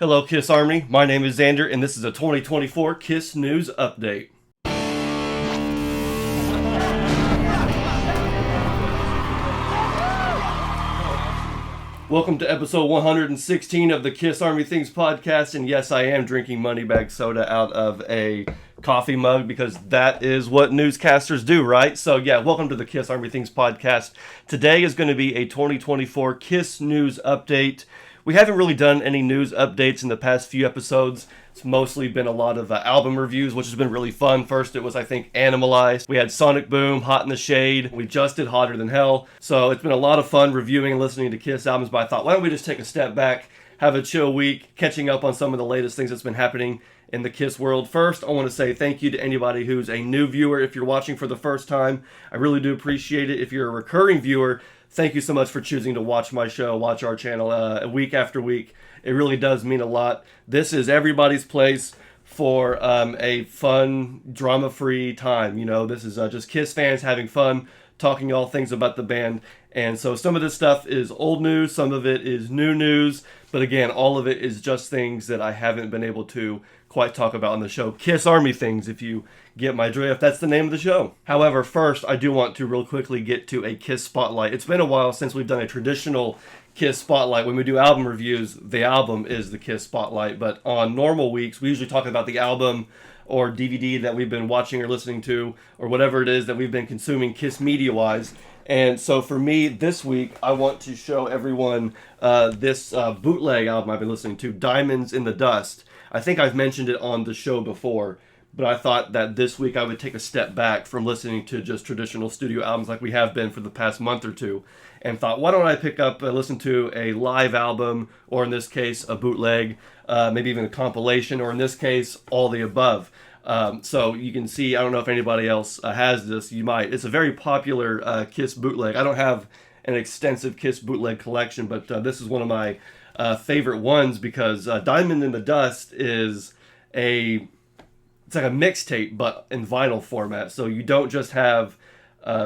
Hello, Kiss Army. My name is Xander, and this is a 2024 Kiss News Update. Welcome to episode 116 of the Kiss Army Things podcast, and yes, I am drinking Moneybag Soda out of a coffee mug because that is what newscasters do, right? So yeah, welcome to the Kiss Army Things podcast. Today is going to be a 2024 Kiss News Update. We haven't really done any news updates in the past few episodes. It's mostly been a lot of album reviews, which has been really fun. First, it was, I think, Animalized. We had Sonic Boom, Hot in the Shade. We just did Hotter Than Hell. So it's been a lot of fun reviewing and listening to Kiss albums, but I thought, why don't we just take a step back, have a chill week, catching up on some of the latest things that's been happening in the Kiss world. First, I want to say thank you to anybody who's a new viewer. If you're watching for the first time, I really do appreciate it. If you're a recurring viewer, thank you so much for choosing to watch my show, watch our channel week after week. It really does mean a lot. This is everybody's place for a fun, drama-free time. You know, this is just Kiss fans having fun, talking all things about the band. And so some of this stuff is old news, some of it is new news. But again, all of it is just things that I haven't been able to quite talk about on the show. Kiss Army Things, if you get my drift. That's the name of the show. However, first, I do want to real quickly get to a Kiss Spotlight. It's been a while since we've done a traditional Kiss Spotlight. When we do album reviews, the album is the Kiss Spotlight. But on normal weeks, we usually talk about the album or DVD that we've been watching or listening to, or whatever it is that we've been consuming Kiss media-wise. And so for me, this week, I want to show everyone this bootleg album I've been listening to, Diamonds in the Dust. I think I've mentioned it on the show before, but I thought that this week I would take a step back from listening to just traditional studio albums like we have been for the past month or two, and thought, why don't I pick up and listen to a live album, or in this case, a bootleg, maybe even a compilation, or in this case, all the above. So you can see, I don't know if anybody else has this, you might. It's a very popular Kiss bootleg. I don't have an extensive Kiss bootleg collection, but this is one of my favorite ones because Diamond in the Dust is it's like a mixtape, but in vinyl format. So you don't just have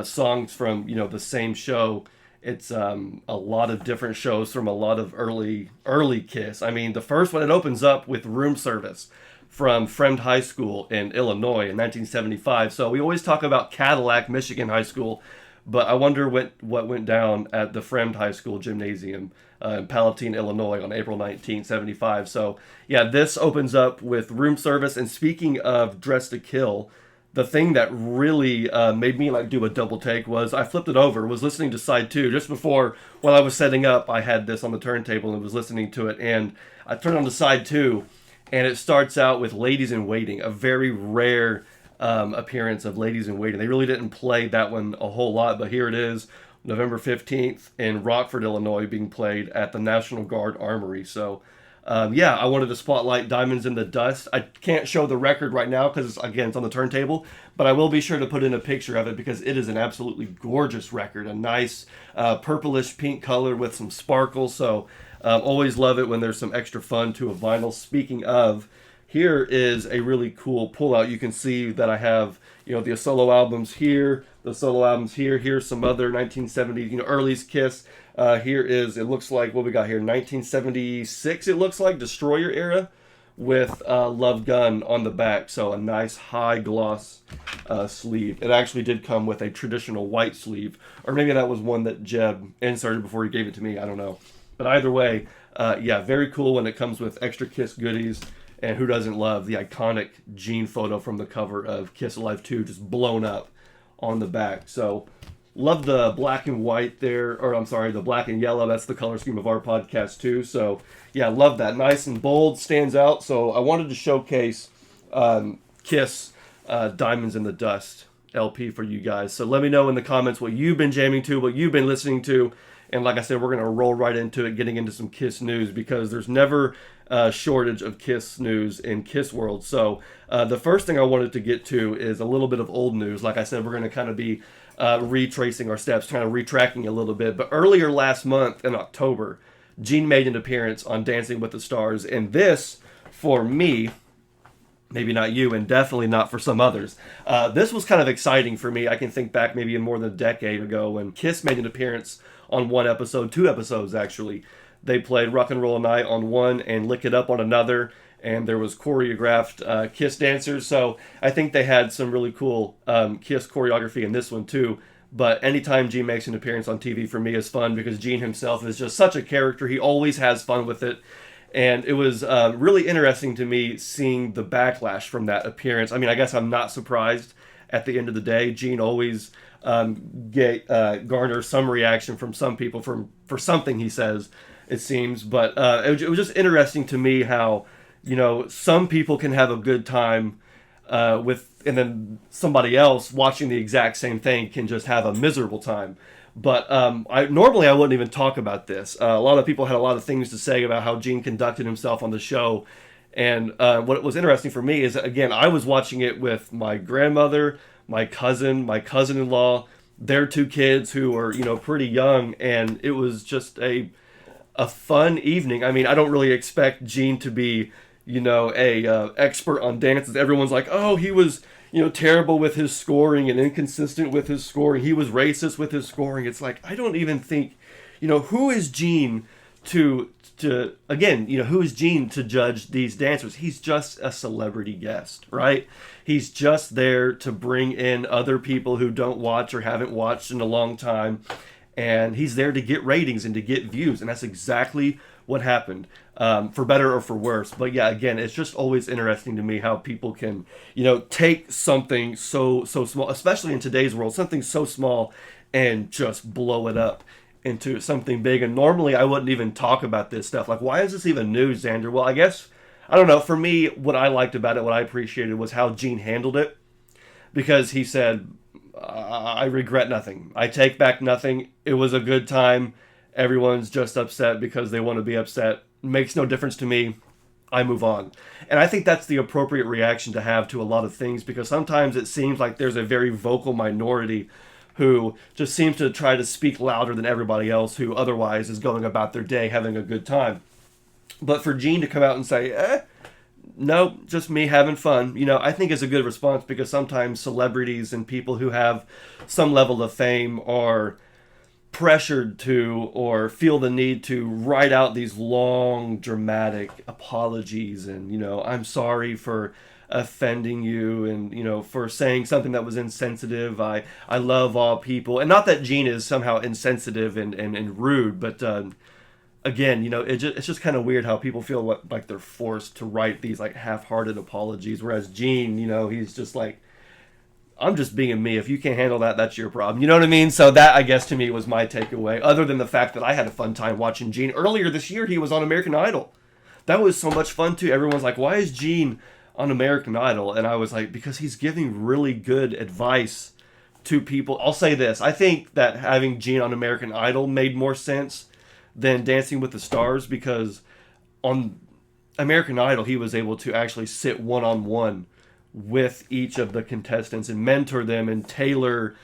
songs from, the same show. It's a lot of different shows from a lot of early Kiss. I mean, the first one, it opens up with Room Service from Fremd High School in Illinois in 1975. So we always talk about Cadillac, Michigan High School, but I wonder what went down at the Fremd High School gymnasium in Palatine, Illinois on April 1975. So yeah, this opens up with Room Service. And speaking of Dress to Kill, the thing that really made me do a double take was I flipped it over, was listening to side two. Just before, while I was setting up, I had this on the turntable and was listening to it. And I turned on to side two, and it starts out with Ladies in Waiting, a very rare appearance of Ladies in Waiting. They really didn't play that one a whole lot, but here it is, November 15th in Rockford, Illinois, being played at the National Guard Armory. So, I wanted to spotlight Diamonds in the Dust. I can't show the record right now because, again, it's on the turntable, but I will be sure to put in a picture of it because it is an absolutely gorgeous record, a nice purplish pink color with some sparkle. So, always love it when there's some extra fun to a vinyl. Speaking of, here is a really cool pullout. You can see that I have, the solo albums here, the solo albums here. Here's some other 1970s, early Kiss. Here is, it looks like, what we got here, 1976, it looks like, Destroyer era with Love Gun on the back. So a nice high gloss sleeve. It actually did come with a traditional white sleeve, or maybe that was one that Jeb inserted before he gave it to me. I don't know. But either way, very cool when it comes with extra Kiss goodies. And who doesn't love the iconic Gene photo from the cover of Kiss Alive 2 just blown up on the back. So, love the black and white there, or I'm sorry, the black and yellow. That's the color scheme of our podcast too. So, yeah, love that. Nice and bold, stands out. So, I wanted to showcase Kiss Diamonds in the Dust LP for you guys. So, let me know in the comments what you've been jamming to, what you've been listening to. And like I said, we're going to roll right into it, getting into some Kiss news, because there's never a shortage of Kiss news in Kiss world. So the first thing I wanted to get to is a little bit of old news. Like I said, we're going to kind of be retracing our steps, kind of retracking a little bit. But earlier last month in October, Gene made an appearance on Dancing with the Stars. And this, for me, maybe not you, and definitely not for some others. This was kind of exciting for me. I can think back maybe more than a decade ago when Kiss made an appearance on one episode, two episodes actually. They played Rock and Roll Night on one and Lick It Up on another, and there was choreographed Kiss dancers. So I think they had some really cool Kiss choreography in this one too. But anytime Gene makes an appearance on TV for me is fun because Gene himself is just such a character. He always has fun with it. And it was really interesting to me seeing the backlash from that appearance. I mean, I guess I'm not surprised at the end of the day. Gene always garners some reaction from some people for something he says, it seems. But it was just interesting to me how, some people can have a good time and then somebody else watching the exact same thing can just have a miserable time. But I wouldn't even talk about this. A lot of people had a lot of things to say about how Gene conducted himself on the show. And what was interesting for me is, again, I was watching it with my grandmother, my cousin-in-law, their two kids who were, pretty young. And it was just a fun evening. I mean, I don't really expect Gene to be, a expert on dances. Everyone's like, oh, he was, terrible with his scoring and inconsistent with his scoring. He was racist with his scoring. It's like, I don't even think, who is Gene who is Gene to judge these dancers? He's just a celebrity guest, right? He's just there to bring in other people who don't watch or haven't watched in a long time. And he's there to get ratings and to get views. And that's exactly what happened, for better or for worse. But yeah, again, it's just always interesting to me how people can, take something so small, especially in today's world, something so small and just blow it up into something big. And normally I wouldn't even talk about this stuff. Like, why is this even news, Xander? Well, I guess, I don't know. For me, what I liked about it, what I appreciated was how Gene handled it. Because he said, I regret nothing. I take back nothing. It was a good time. Everyone's just upset because they want to be upset. Makes no difference to me. I move on. And I think that's the appropriate reaction to have to a lot of things, because sometimes it seems like there's a very vocal minority who just seems to try to speak louder than everybody else who otherwise is going about their day having a good time. But for Gene to come out and say, no, just me having fun, I think is a good response, because sometimes celebrities and people who have some level of fame are pressured to or feel the need to write out these long, dramatic apologies and, I'm sorry for offending you and, for saying something that was insensitive. I love all people. And not that Gene is somehow insensitive and rude, but again, it's just kind of weird how people feel like they're forced to write these like half-hearted apologies, whereas Gene, he's just like, I'm just being me. If you can't handle that, that's your problem. You know what I mean? So that, I guess, to me was my takeaway, other than the fact that I had a fun time watching Gene. Earlier this year, he was on American Idol. That was so much fun, too. Everyone's like, why is Gene on American Idol? And I was like, because he's giving really good advice to people. I'll say this. I think that having Gene on American Idol made more sense than Dancing with the Stars, because on American Idol, he was able to actually sit one-on-one with each of the contestants and mentor them and tailor,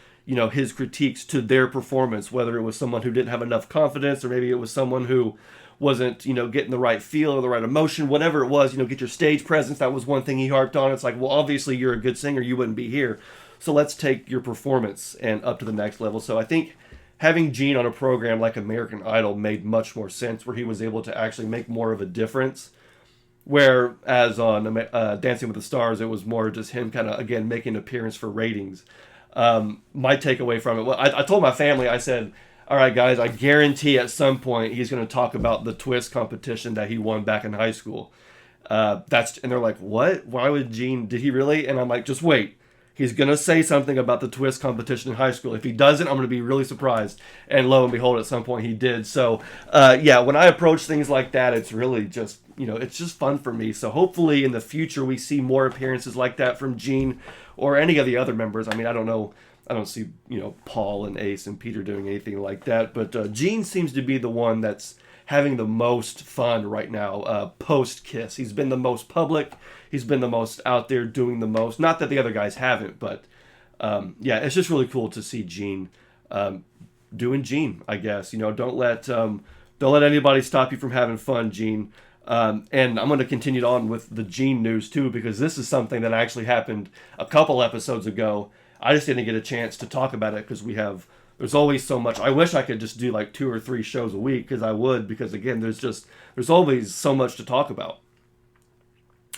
his critiques to their performance, whether it was someone who didn't have enough confidence or maybe it was someone who wasn't, getting the right feel or the right emotion, whatever it was, get your stage presence. That was one thing he harped on. It's like, well, obviously you're a good singer. You wouldn't be here. So let's take your performance and up to the next level. So I think having Gene on a program like American Idol made much more sense, where he was able to actually make more of a difference. Whereas on Dancing with the Stars, it was more just him kind of, again, making an appearance for ratings. My takeaway from it, well, I told my family, I said, all right, guys, I guarantee at some point he's going to talk about the twist competition that he won back in high school. And they're like, what? Why would Gene, did he really? And I'm like, just wait. He's going to say something about the twist competition in high school. If he doesn't, I'm going to be really surprised. And lo and behold, at some point he did. So, when I approach things like that, it's really just, it's just fun for me. So hopefully in the future we see more appearances like that from Gene or any of the other members. I mean, I don't know. I don't see, Paul and Ace and Peter doing anything like that. But Gene seems to be the one that's having the most fun right now, post-Kiss. He's been the most public. He's been the most out there doing the most. Not that the other guys haven't, but it's just really cool to see Gene doing Gene, I guess. Don't let anybody stop you from having fun, Gene. And I'm going to continue on with the Gene news, too, because this is something that actually happened a couple episodes ago. I just didn't get a chance to talk about it because we have there's always so much. I wish I could just do like 2 or 3 shows a week, because I would, because again, there's always so much to talk about.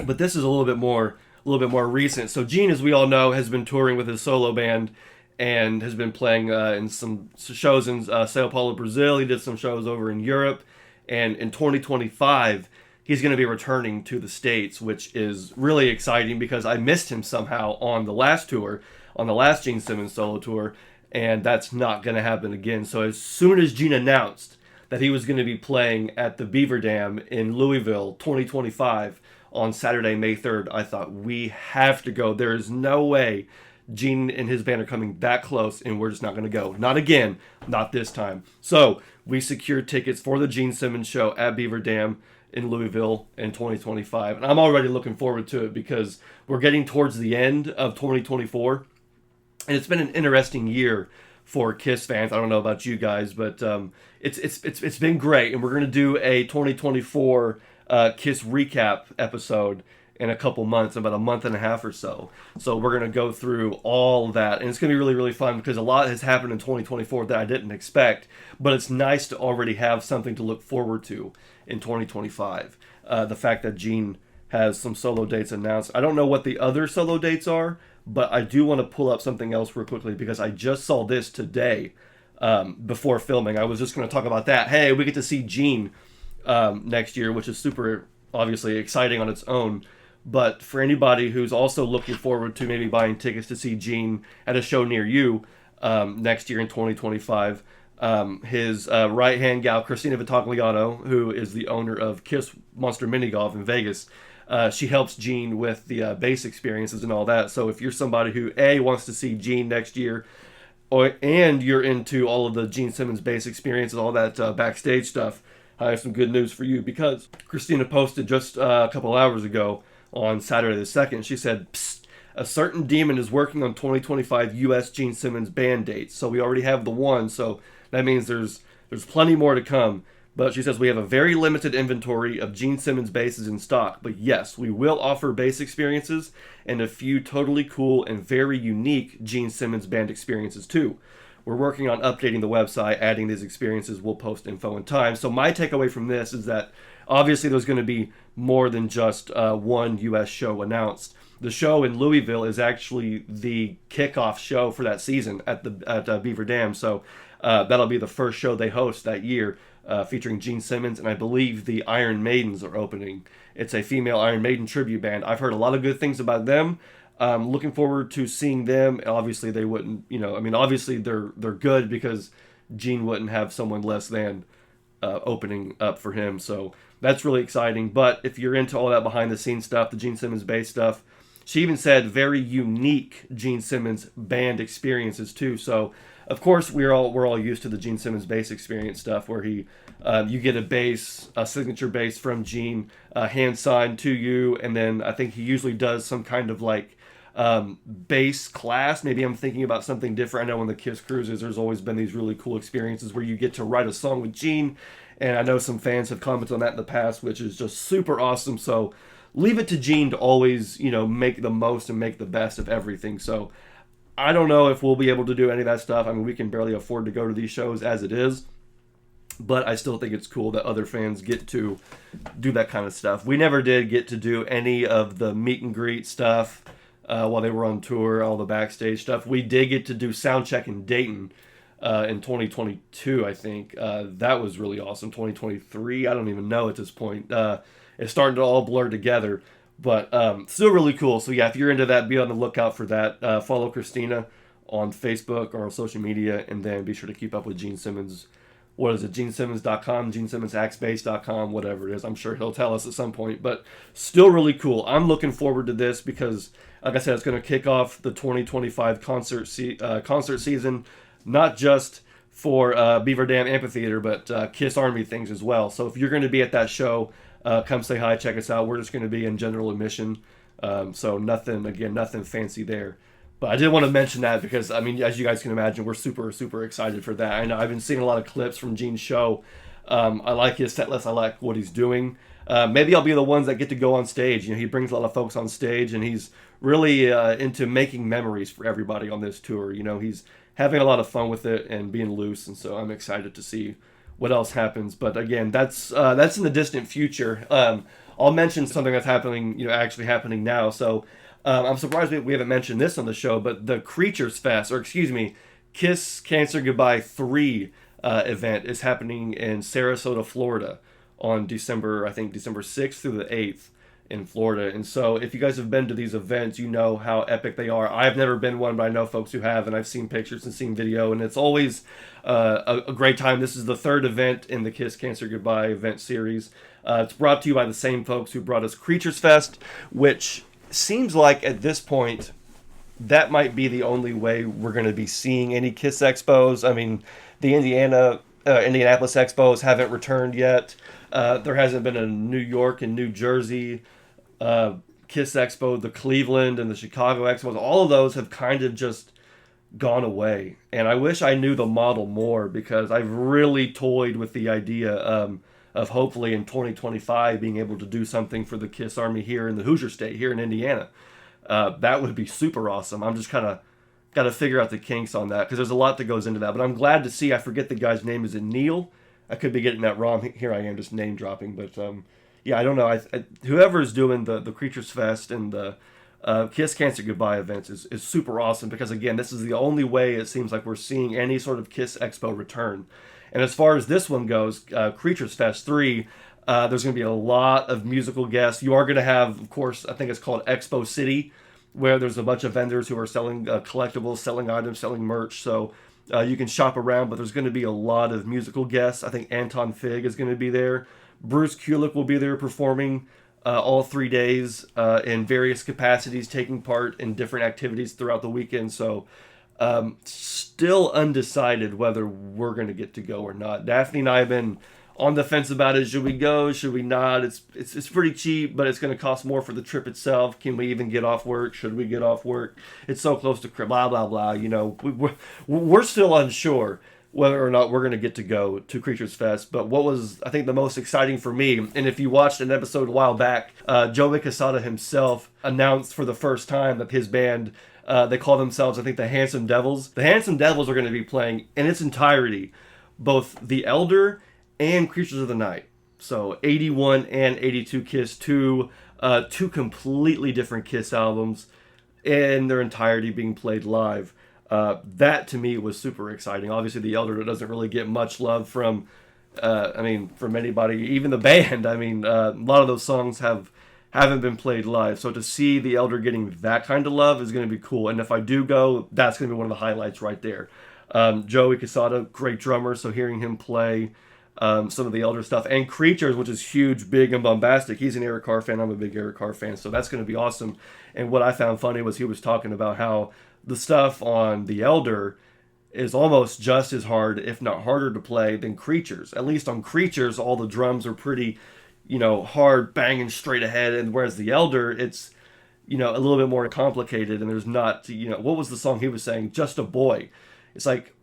But this is a little bit more recent. So Gene, as we all know, has been touring with his solo band and has been playing in some shows in Sao Paulo, Brazil. He did some shows over in Europe, and in 2025 he's going to be returning to the States, which is really exciting because I missed him somehow on the last tour, on the last Gene Simmons solo tour, and that's not going to happen again. So as soon as Gene announced that he was going to be playing at the Beaver Dam in Louisville 2025 on Saturday, May 3rd, I thought, we have to go. There is no way Gene and his band are coming that close, and we're just not going to go. Not again. Not this time. So we secured tickets for the Gene Simmons show at Beaver Dam in Louisville in 2025. And I'm already looking forward to it because we're getting towards the end of 2024. And it's been an interesting year for KISS fans. I don't know about you guys, but it's been great. And we're going to do a 2024 KISS recap episode in a couple months, about a month and a half or so. So we're going to go through all that, and it's going to be really, really fun because a lot has happened in 2024 that I didn't expect, but it's nice to already have something to look forward to in 2025. The fact that Gene has some solo dates announced. I don't know what the other solo dates are, but I do want to pull up something else real quickly because I just saw this today before filming. I was just going to talk about that. Hey, we get to see Gene next year, which is super, obviously, exciting on its own. But for anybody who's also looking forward to maybe buying tickets to see Gene at a show near you next year in 2025, his right-hand gal, Christina Vitagliano, who is the owner of KISS Monster Mini Golf in Vegas, she helps Gene with the bass experiences and all that. So if you're somebody who, A, wants to see Gene next year, and you're into all of the Gene Simmons bass experiences, all that backstage stuff, I have some good news for you because Christina posted just a couple hours ago on Saturday the 2nd. She said, "Psst, a certain demon is working on 2025 U.S. Gene Simmons band dates. So we already have the one, so that means there's plenty more to come. But she says we have a very limited inventory of Gene Simmons basses in stock. But yes, we will offer bass experiences and a few totally cool and very unique Gene Simmons band experiences too. We're working on updating the website, adding these experiences. We'll post info in time." So my takeaway from this is that obviously there's going to be more than just one U.S. show announced. The show in Louisville is actually the kickoff show for that season at Beaver Dam. So that'll be the first show they host that year, featuring Gene Simmons, and I believe the Iron Maidens are opening. It's a female Iron Maiden tribute band. I've heard a lot of good things about them. Looking forward to seeing them. Obviously, they wouldn't, obviously they're good because Gene wouldn't have someone less than opening up for him. So that's really exciting. But if you're into all that behind the scenes stuff, the Gene Simmons bass stuff, she even said very unique Gene Simmons band experiences too. So of course we're all used to the Gene Simmons bass experience stuff where you get a signature bass from Gene, hand signed to you, and then I think he usually does some kind of like bass class. Maybe I'm thinking about something different. I know on the KISS cruises there's always been these really cool experiences where you get to write a song with Gene, and I know some fans have commented on that in the past, which is just super awesome. So leave it to Gene to always, make the most and make the best of everything. So I don't know if we'll be able to do any of that stuff. I mean, we can barely afford to go to these shows as it is, but I still think it's cool that other fans get to do that kind of stuff. We never did get to do any of the meet and greet stuff while they were on tour, all the backstage stuff. We did get to do Soundcheck in Dayton in 2022, I think. That was really awesome. 2023, I don't even know at this point. It's starting to all blur together, but still really cool. So yeah, if you're into that, be on the lookout for that. Follow Christina on Facebook or on social media, and then be sure to keep up with Gene Simmons. What is it? GeneSimmons.com, GeneSimmonsAxBass.com, whatever it is. I'm sure he'll tell us at some point, but still really cool. I'm looking forward to this because, like I said, it's going to kick off the 2025 concert season, not just for Beaver Dam Amphitheater, but KISS Army things as well. So if you're going to be at that show, come say hi, check us out. We're just going to be in general admission, so nothing fancy there. But I did want to mention that because, I mean, as you guys can imagine, we're super, super excited for that. I know I've been seeing a lot of clips from Gene's show. I like his set list. I like what he's doing. Maybe I'll be the ones that get to go on stage. He brings a lot of folks on stage, and he's really into making memories for everybody on this tour. He's having a lot of fun with it and being loose, and so I'm excited to see what else happens. But again, that's in the distant future. I'll mention something that's happening, actually happening now. So I'm surprised we haven't mentioned this on the show, but the Creatures Fest, or excuse me, Kiss Cancer Goodbye 3 event is happening in Sarasota, Florida on December 6th through the 8th in Florida. And so if you guys have been to these events, you know how epic they are. I've never been one, but I know folks who have, and I've seen pictures and seen video, and it's always a great time. This is the third event in the Kiss Cancer Goodbye event series. It's brought to you by the same folks who brought us Creatures Fest, which seems like at this point that might be the only way we're going to be seeing any Kiss expos. I mean, the Indianapolis expos haven't returned yet. There hasn't been a New York and New Jersey Kiss expo. The Cleveland and the Chicago expos, all of those have kind of just gone away. And I wish I knew the model more, because I've really toyed with the idea of hopefully in 2025 being able to do something for the Kiss Army here in the Hoosier State, here in Indiana. That would be super awesome. I'm just kind of got to figure out the kinks on that, because there's a lot that goes into that. But I'm glad to see, I forget the guy's name, is it Neil? I could be getting that wrong. Here I am just name dropping. But yeah, I don't know. Whoever is doing the Creatures Fest and the Kiss Cancer Goodbye events is super awesome, because again, this is the only way it seems like we're seeing any sort of Kiss Expo return. And as far as this one goes, Creatures Fest 3, there's going to be a lot of musical guests. You are going to have, of course, I think it's called Expo City, where there's a bunch of vendors who are selling collectibles, selling items, selling merch. So you can shop around, but there's going to be a lot of musical guests. I think Anton Fig is going to be there. Bruce Kulick will be there performing all 3 days in various capacities, taking part in different activities throughout the weekend. So still undecided whether we're going to get to go or not. Daphne and I have been on the fence about it. Should we go? Should we not? It's pretty cheap, but it's going to cost more for the trip itself. Can we even get off work? Should we get off work? It's so close to blah, blah, blah. We're still unsure whether or not we're going to get to go to Creatures Fest. But what was, I think, the most exciting for me, and if you watched an episode a while back, Joey Quesada himself announced for the first time that his band, they call themselves, I think, the Handsome Devils. The Handsome Devils are going to be playing in its entirety both The Elder and Creatures of the Night. So 81 and 82 Kiss, two completely different Kiss albums in their entirety being played live. That to me was super exciting. Obviously The Elder doesn't really get much love from anybody, even the band. A lot of those songs haven't been played live. So to see The Elder getting that kind of love is going to be cool. And if I do go, that's going to be one of the highlights right there. Joey Quesada, great drummer, so hearing him play some of the Elder stuff, and Creatures, which is huge, big, and bombastic. He's an Eric Carr fan. I'm a big Eric Carr fan, so that's going to be awesome. And what I found funny was he was talking about how the stuff on The Elder is almost just as hard, if not harder, to play than Creatures. At least on Creatures, all the drums are pretty, hard, banging straight ahead, and whereas The Elder, it's, a little bit more complicated, and there's not, what was the song he was saying? Just a Boy. It's like,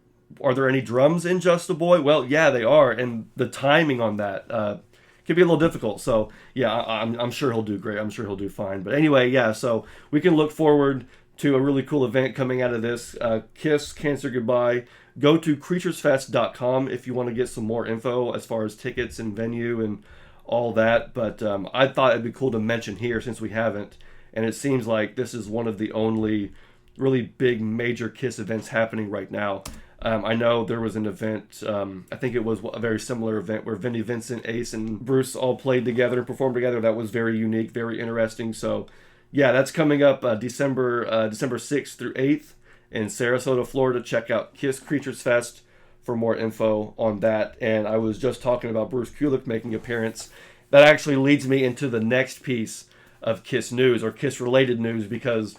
are there any drums in Just a Boy? Well, yeah, they are, and the timing on that can be a little difficult. So, yeah, I'm sure he'll do great. I'm sure he'll do fine. But anyway, yeah, so we can look forward to a really cool event coming out of this. Kiss Cancer Goodbye. Go to creaturesfest.com if you want to get some more info as far as tickets and venue and all that. But I thought it'd be cool to mention here since we haven't. And it seems like this is one of the only really big major Kiss events happening right now. I know there was an event, I think it was a very similar event where Vinnie Vincent, Ace, and Bruce all played together and performed together. That was very unique, very interesting. So, yeah, that's coming up December 6th through 8th in Sarasota, Florida. Check out Kiss Creatures Fest for more info on that. And I was just talking about Bruce Kulick making an appearance. That actually leads me into the next piece of Kiss news, or Kiss-related news, because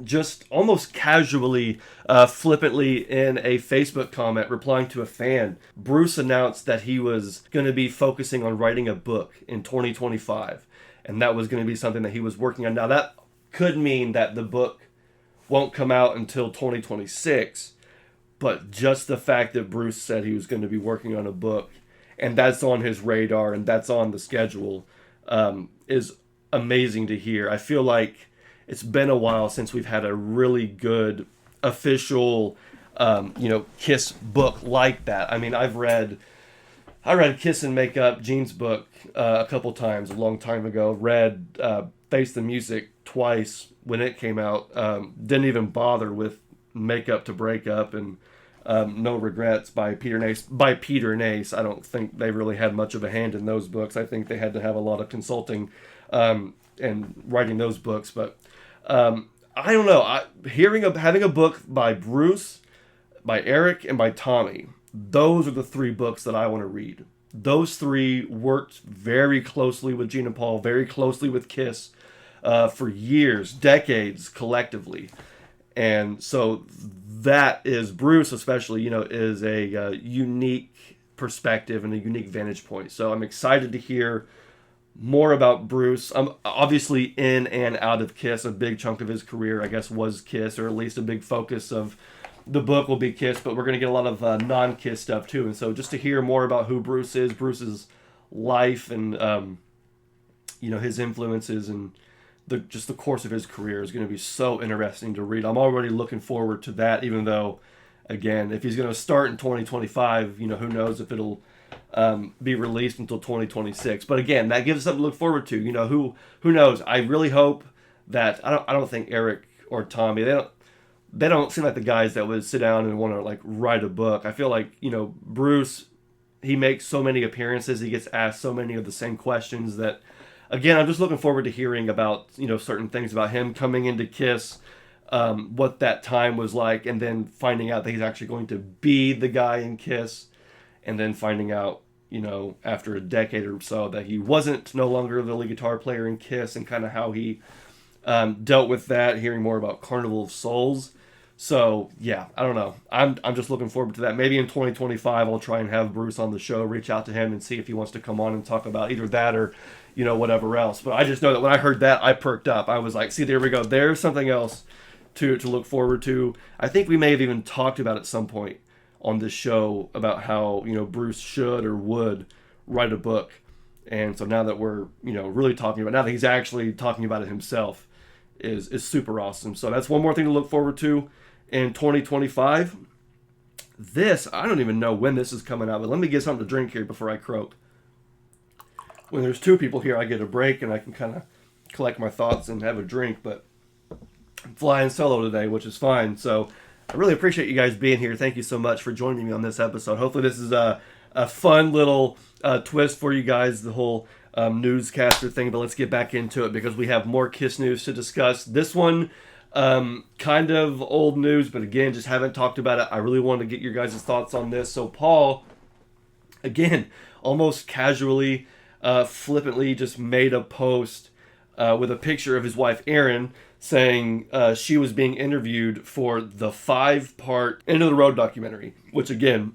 just almost casually, flippantly in a Facebook comment replying to a fan, Bruce announced that he was going to be focusing on writing a book in 2025. And that was going to be something that he was working on. Now, that could mean that the book won't come out until 2026. But just the fact that Bruce said he was going to be working on a book, and that's on his radar, and that's on the schedule, is amazing to hear. I feel like it's been a while since we've had a really good official Kiss book like that. I mean, I read Kiss and Make Up, Gene's book, a couple times a long time ago. Read Face the Music twice when it came out. Didn't even bother with Make Up to Break Up and No Regrets by Peter Nace. By Peter Nace, I don't think they really had much of a hand in those books. I think they had to have a lot of consulting and writing those books. But I don't know. Having a book by Bruce, by Eric, and by Tommy. Those are the three books that I want to read. Those three worked very closely with Gene and Paul, very closely with Kiss for years, decades collectively. And so that is, Bruce especially, is a unique perspective and a unique vantage point. So I'm excited to hear more about Bruce. Obviously in and out of Kiss, a big chunk of his career, I guess, was Kiss, or at least a big focus of the book will be Kiss, but we're going to get a lot of non-Kiss stuff too. And so just to hear more about who Bruce is, Bruce's life, and his influences, and just the course of his career is going to be so interesting to read. I'm already looking forward to that, even though, again, if he's going to start in 2025, who knows if it'll be released until 2026. But again, that gives us something to look forward to. Who knows? I really hope that I don't think Eric or Tommy, they don't seem like the guys that would sit down and want to write a book. I feel like, Bruce, he makes so many appearances, he gets asked so many of the same questions that, again, I'm just looking forward to hearing about, certain things about him coming into Kiss, what that time was like, and then finding out that he's actually going to be the guy in Kiss, and then finding out, after a decade or so that he wasn't no longer the lead guitar player in Kiss, and kind of how he dealt with that, hearing more about Carnival of Souls. So, yeah, I don't know. I'm just looking forward to that. Maybe in 2025 I'll try and have Bruce on the show, reach out to him and see if he wants to come on and talk about either that or, whatever else. But I just know that when I heard that, I perked up. I was like, see, there we go. There's something else to look forward to. I think we may have even talked about at some point on this show about how, Bruce should or would write a book. And so now that we're, really talking about, now that he's actually talking about it himself, is super awesome. So that's one more thing to look forward to in 2025. I don't even know when this is coming out, but let me get something to drink here before I croak. When there's two people here, I get a break and I can kind of collect my thoughts and have a drink, but I'm flying solo today, which is fine. So I really appreciate you guys being here. Thank you so much for joining me on this episode. Hopefully this is a fun little twist for you guys, the whole newscaster thing, but let's get back into it because we have more Kiss news to discuss. This one, kind of old news, but again, just haven't talked about it. I really wanted to get your guys' thoughts on this. So Paul, again, almost casually, flippantly just made a post with a picture of his wife Erin, saying she was being interviewed for the 5-part End of the Road documentary, which again,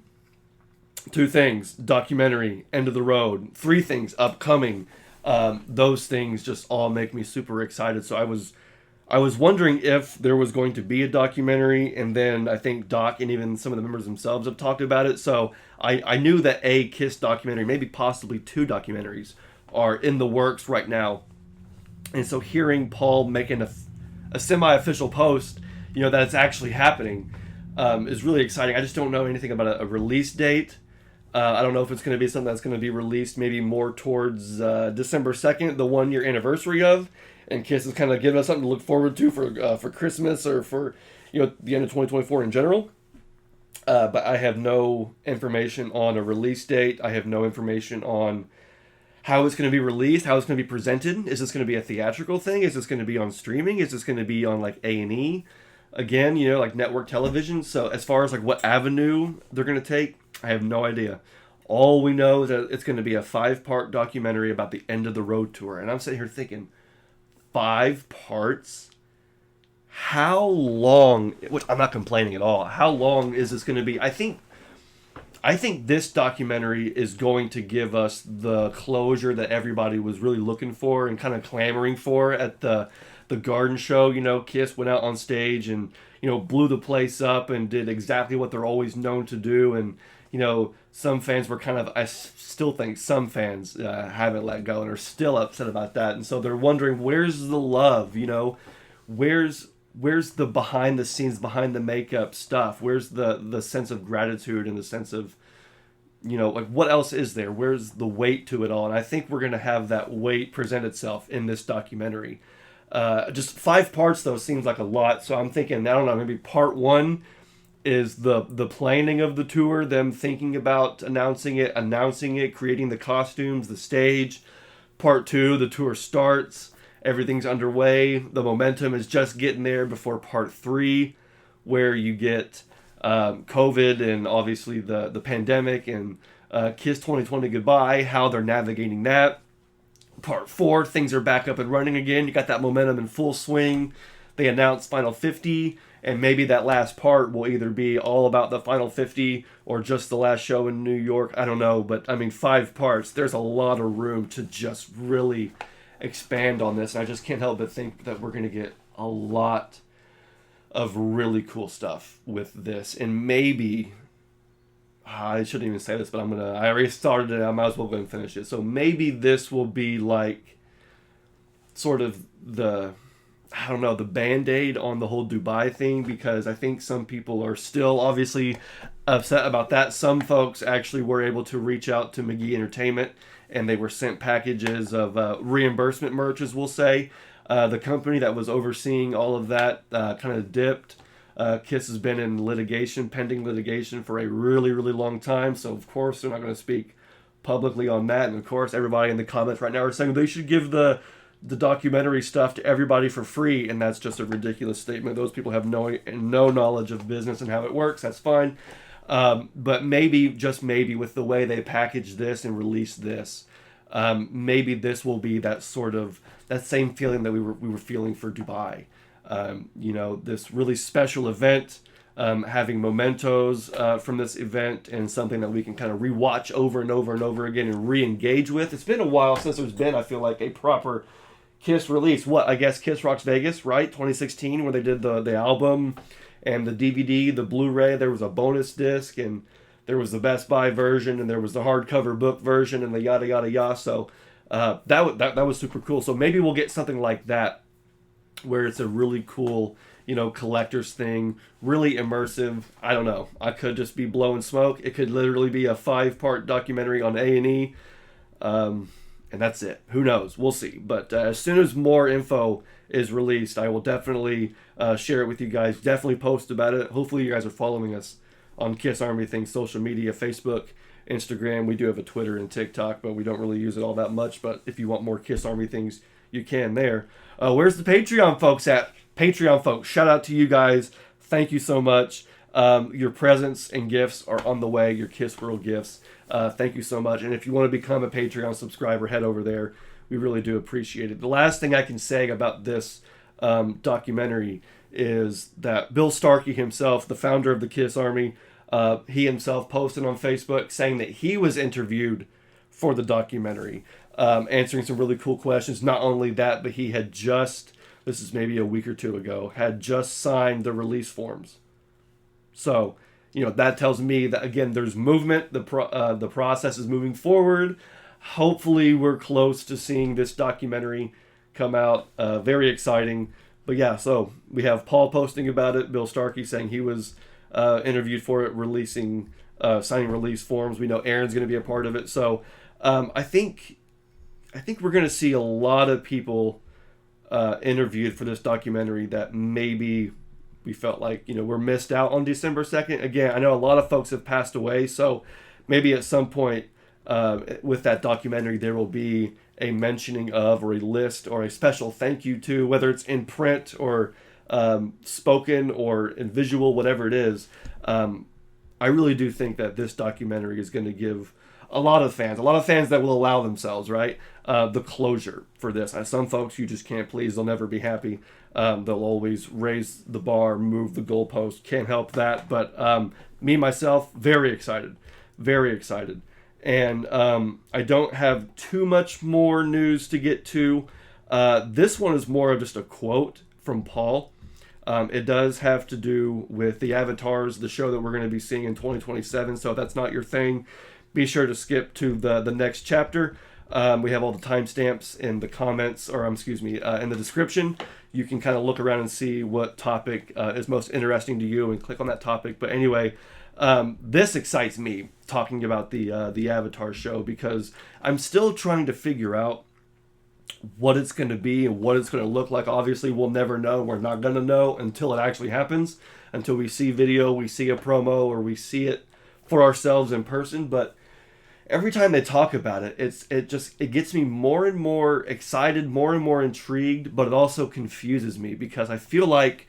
2 things, documentary, End of the Road, 3 things upcoming. Those things just all make me super excited. So I was wondering if there was going to be a documentary, and then I think Doc and even some of the members themselves have talked about it. So I knew that a Kiss documentary, maybe possibly 2 documentaries, are in the works right now. And so hearing Paul making a semi-official post, that it's actually happening, is really exciting. I just don't know anything about a release date. I don't know if it's going to be something that's going to be released maybe more towards December 2nd, the 1-year anniversary of. And Kiss is kind of giving us something to look forward to for Christmas or for the end of 2024 in general. But I have no information on a release date. I have no information on how it's going to be released, how it's going to be presented. Is this going to be a theatrical thing? Is this going to be on streaming? Is this going to be on A&E? Again, network television. So as far as what avenue they're going to take, I have no idea. All we know is that it's going to be a 5-part documentary about the End of the Road tour. And I'm sitting here thinking, 5 parts? How long, which I'm not complaining at all, how long is this going to be? I think this documentary is going to give us the closure that everybody was really looking for and kind of clamoring for at the Garden show. Kiss went out on stage and blew the place up and did exactly what they're always known to do. And some fans were I still think some fans haven't let go and are still upset about that. And so they're wondering, where's the love? Where's where's the behind the scenes, behind the makeup stuff? Where's the sense of gratitude and the sense of, like, what else is there? Where's the weight to it all? And I think we're going to have that weight present itself in this documentary. Just 5 parts, though, seems like a lot. So I'm thinking, I don't know, maybe part 1 is the planning of the tour, them thinking about announcing it, creating the costumes, the stage. Part 2, the tour starts, everything's underway, the momentum is just getting there before part 3, where you get COVID and obviously the pandemic and Kiss 2020 goodbye, how they're navigating that. Part 4, things are back up and running again. You got that momentum in full swing. They announce Final 50, and maybe that last part will either be all about the Final 50 or just the last show in New York. I don't know, but I mean, 5 parts. There's a lot of room to just really expand on this, and I just can't help but think that we're going to get a lot of really cool stuff with this. And maybe, I shouldn't even say this, but I already started it, I might as well go and finish it. So maybe this will be like sort of the Band-Aid on the whole Dubai thing, because I think some people are still obviously upset about that. Some folks actually were able to reach out to McGee Entertainment, and they were sent packages of reimbursement merch, as we'll say. The company that was overseeing all of that kind of dipped. Kiss has been in pending litigation for a really, really long time, so of course they're not going to speak publicly on that. And of course everybody in the comments right now are saying they should give the documentary stuff to everybody for free, and that's just a ridiculous statement. Those people have no knowledge of business and how it works. That's fine. But maybe, just maybe, with the way they package this and release this, maybe this will be that same feeling that we were feeling for Dubai. This really special event, having mementos from this event, and something that we can kind of rewatch over and over and over again and re-engage with. It's been a while since there's been, I feel like, a proper Kiss release. I guess Kiss Rocks Vegas, right? 2016, where they did the album and the DVD, the Blu-ray. There was a bonus disc, and there was the Best Buy version, and there was the hardcover book version, and the yada yada yada. So that was super cool. So maybe we'll get something like that, where it's a really cool, collector's thing, really immersive. I don't know. I could just be blowing smoke. It could literally be a 5-part documentary on A&E. And that's it. Who knows? We'll see. But as soon as more info is released, I will definitely share it with you guys. Definitely post about it. Hopefully you guys are following us on Kiss Army Things social media, Facebook, Instagram. We do have a Twitter and TikTok, but we don't really use it all that much. But if you want more Kiss Army Things, you can there. Where's the Patreon folks at? Patreon folks, shout out to you guys. Thank you so much. Your presents and gifts are on the way. Your Kiss World gifts. Thank you so much. And if you want to become a Patreon subscriber, head over there. We really do appreciate it. The last thing I can say about this documentary is that Bill Starkey himself, the founder of the Kiss Army, he himself posted on Facebook saying that he was interviewed for the documentary, answering some really cool questions. Not only that, but he had this is maybe a week or two ago, had just signed the release forms. So, that tells me that, again, there's movement. The process is moving forward. Hopefully we're close to seeing this documentary come out. Very exciting. But yeah, so we have Paul posting about it, Bill Starkey saying he was interviewed for it, signing release forms. We know Aaron's going to be a part of it. So I think we're going to see a lot of people interviewed for this documentary that maybe we felt like, we're missed out on December 2nd. Again, I know a lot of folks have passed away, so maybe at some point with that documentary there will be a mentioning of, or a list, or a special thank you to, whether it's in print or spoken or in visual, whatever it is. I really do think that this documentary is going to give a lot of fans that will allow themselves, right, the closure for this. Some folks you just can't please. They'll never be happy. They'll always raise the bar, move the goalpost. Can't help that. But me, myself, very excited. And I don't have too much more news to get to. This one is more of just a quote from Paul. It does have to do with the Avatars, the show that we're going to be seeing in 2027. So if that's not your thing, be sure to skip to the next chapter. We have all the timestamps in the comments, or excuse me, in the description. You can kind of look around and see what topic is most interesting to you and click on that topic. But anyway, this excites me, talking about the Avatar show, because I'm still trying to figure out what it's going to be and what it's going to look like. Obviously, we'll never know. We're not going to know until it actually happens, until we see video, we see a promo, or we see it for ourselves in person. But every time they talk about it, it gets me more and more excited, more and more intrigued, but it also confuses me, because I feel like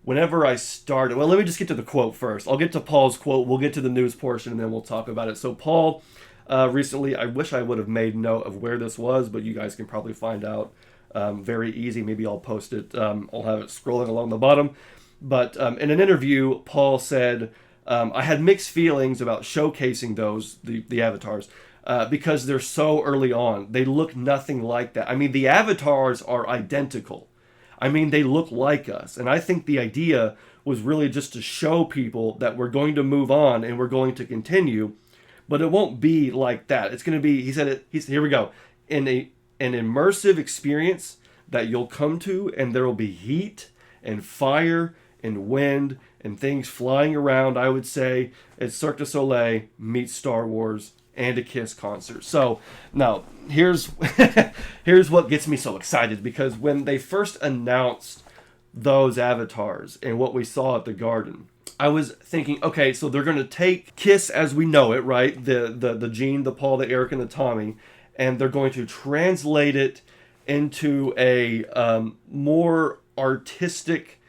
whenever I started, well, let me just get to the quote first. I'll get to Paul's quote, we'll get to the news portion, and then we'll talk about it. So Paul, recently, I wish I would have made note of where this was, but you guys can probably find out very easy. Maybe I'll post it. I'll have it scrolling along the bottom. But in an interview, Paul said, I had mixed feelings about showcasing the avatars, because they're so early on. They look nothing like that. I mean, the avatars are identical. I mean, they look like us. And I think the idea was really just to show people that we're going to move on and we're going to continue, but it won't be like that. It's going to be, here we go, in an immersive experience that you'll come to, and there will be heat and fire and wind and things flying around. I would say it's Cirque du Soleil meets Star Wars and a KISS concert. So now here's what gets me so excited, because when they first announced those avatars and what we saw at the Garden, I was thinking, okay, so they're going to take KISS as we know it, right? The Gene, the Paul, the Eric, and the Tommy, and they're going to translate it into a more artistic,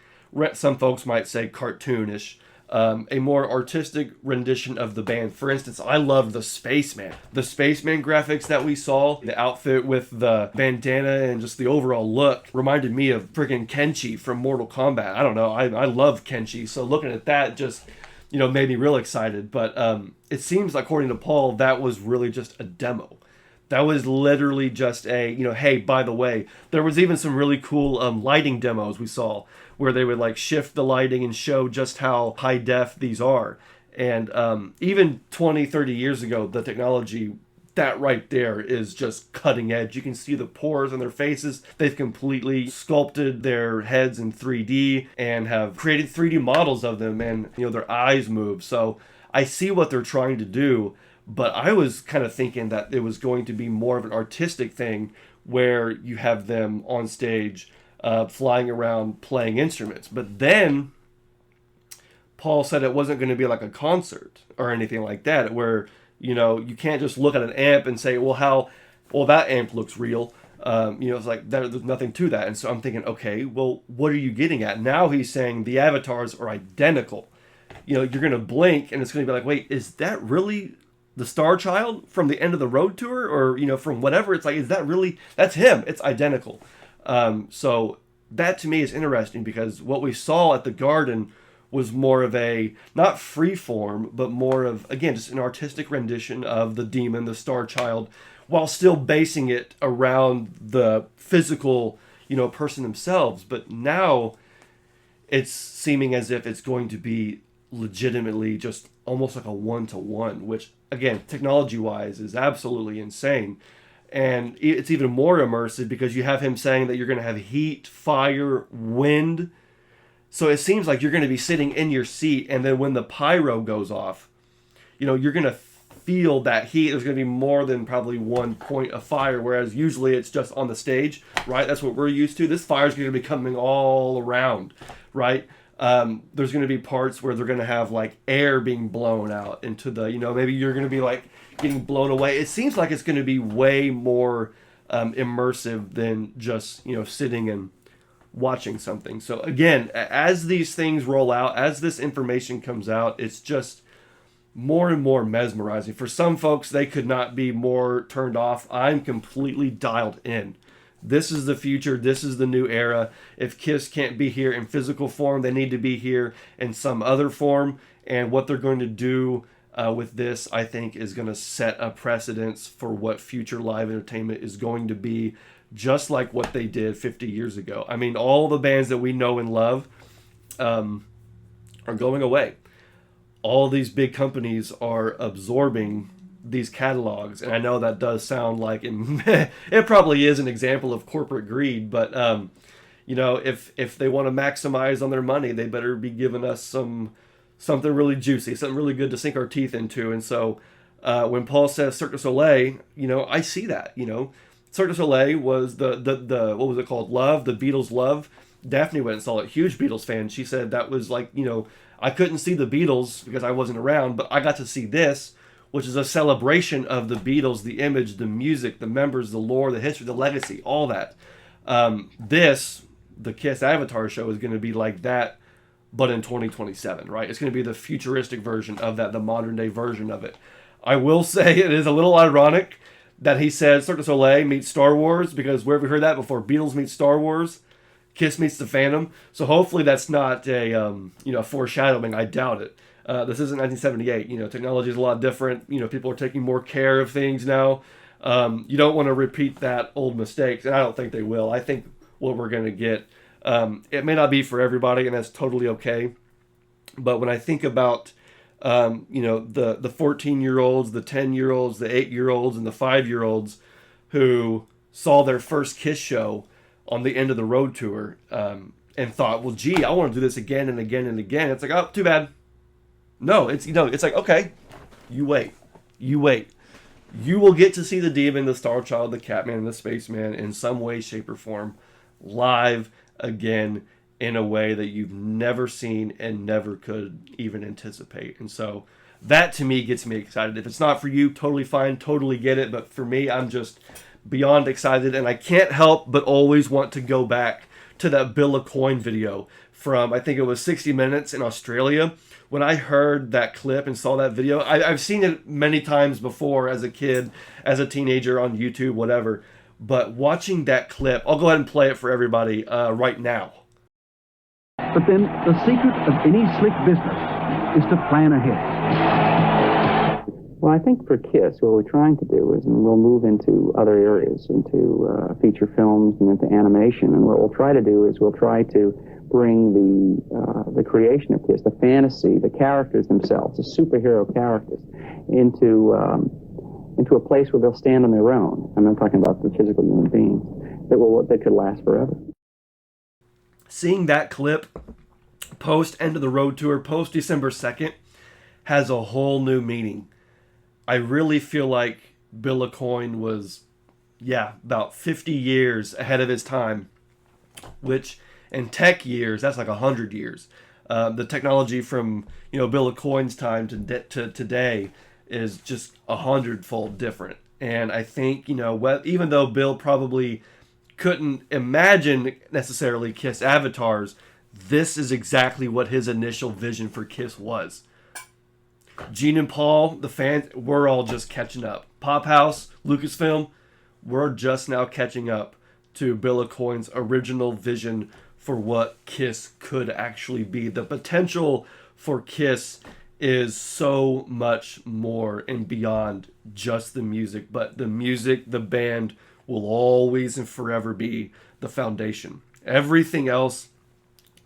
some folks might say cartoonish, a more artistic rendition of the band. For instance, I love the Spaceman. The Spaceman graphics that we saw, the outfit with the bandana and just the overall look reminded me of freaking Kenshi from Mortal Kombat. I don't know, I love Kenshi, so looking at that just, made me real excited. But it seems, according to Paul, that was really just a demo. That was literally just a, hey, by the way, there was even some really cool lighting demos we saw where they would like shift the lighting and show just how high def these are. And even 20, 30 years ago, the technology, that right there is just cutting edge. You can see the pores on their faces. They've completely sculpted their heads in 3D and have created 3D models of them, and their eyes move. So I see what they're trying to do. But I was kind of thinking that it was going to be more of an artistic thing where you have them on stage flying around playing instruments. But then Paul said it wasn't going to be like a concert or anything like that, where, you can't just look at an amp and say, well, that amp looks real. It's like there's nothing to that. And so I'm thinking, okay, well, what are you getting at? Now he's saying the avatars are identical. You're going to blink and it's going to be like, wait, is that really the Star Child from the end of the road tour, or from whatever? It's like, is that really, that's him? It's identical. So that to me is interesting, because what we saw at the Garden was more of a, not free form, but more of, again, just an artistic rendition of the demon, the Star Child, while still basing it around the physical, person themselves. But now it's seeming as if it's going to be legitimately just almost like a one-to-one, which, again, technology-wise is absolutely insane. And it's even more immersive because you have him saying that you're going to have heat, fire, wind. So it seems like you're going to be sitting in your seat, and then when the pyro goes off, you're going to feel that heat. There's going to be more than probably one point of fire, whereas usually it's just on the stage, right? That's what we're used to. This fire is going to be coming all around, right? There's going to be parts where they're going to have like air being blown out into the, maybe you're going to be like getting blown away. It seems like it's going to be way more immersive than just, sitting and watching something. So again, as these things roll out, as this information comes out, it's just more and more mesmerizing. For some folks, they could not be more turned off. I'm completely dialed in. This is the future. This is the new era. If KISS can't be here in physical form, they need to be here in some other form. And what they're going to do with this, I think, is going to set a precedence for what future live entertainment is going to be, just like what they did 50 years ago. I mean, all the bands that we know and love are going away. All these big companies are absorbing these catalogs, and I know that does sound like it probably is an example of corporate greed, but if they want to maximize on their money, they better be giving us something really juicy, something really good to sink our teeth into. And so when Paul says Cirque du Soleil, I see that. Cirque du Soleil was the what was it called? Love, the Beatles' Love. Daphne went and saw it, huge Beatles fan. She said that was like, I couldn't see the Beatles because I wasn't around, but I got to see this, which is a celebration of the Beatles, the image, the music, the members, the lore, the history, the legacy, all that. The Kiss Avatar show is going to be like that, but in 2027, right? It's going to be the futuristic version of that, the modern day version of it. I will say it is a little ironic that he said Cirque du Soleil meets Star Wars, because where have we heard that before? Beatles meets Star Wars, Kiss meets the Phantom. So hopefully that's not a foreshadowing. I doubt it. This isn't 1978. Technology is a lot different. People are taking more care of things now. You don't want to repeat that old mistakes, and I don't think they will. I think what we're going to get, it may not be for everybody, and that's totally okay. But when I think about the 14-year-olds, the 10-year-olds, the 8-year-olds, and the 5-year-olds who saw their first Kiss show on the end of the road tour, and thought, well, gee, I want to do this again and again and again. It's like, oh, too bad. No, it's like, okay, you wait. You will get to see the Demon, the Star Child, the Catman, and the Spaceman in some way, shape, or form live again in a way that you've never seen and never could even anticipate. And so that to me gets me excited. If it's not for you, totally fine, totally get it. But for me, I'm just beyond excited, and I can't help but always want to go back to that Bill Aucoin video from, I think it was 60 Minutes in Australia. When I heard that clip and saw that video, I've seen it many times before as a kid, as a teenager, on YouTube, whatever. But watching that clip, I'll go ahead and play it for everybody right now. But then the secret of any slick business is to plan ahead. Well, I think for KISS, what we're trying to do is, and we'll move into other areas, into feature films and into animation, and what we'll try to do is we'll try to bring the creation of KISS, the fantasy, the characters themselves, the superhero characters, into a place where they'll stand on their own. I'm not talking about the physical human beings that could last forever. Seeing that clip post End of the Road Tour, post December 2nd, has a whole new meaning. I really feel like Bill Aucoin was, about 50 years ahead of his time, which in tech years, that's like 100 years. The technology from, Bill Aucoin's time to today is just 100-fold different. And I think, even though Bill probably couldn't imagine necessarily Kiss avatars, this is exactly what his initial vision for Kiss was. Gene and Paul, the fans, we're all just catching up. Pop House, Lucasfilm, we're just now catching up to Bill Aucoin's original vision for what Kiss could actually be. The potential for Kiss is so much more and beyond just the music, but the music, the band, will always and forever be the foundation. Everything else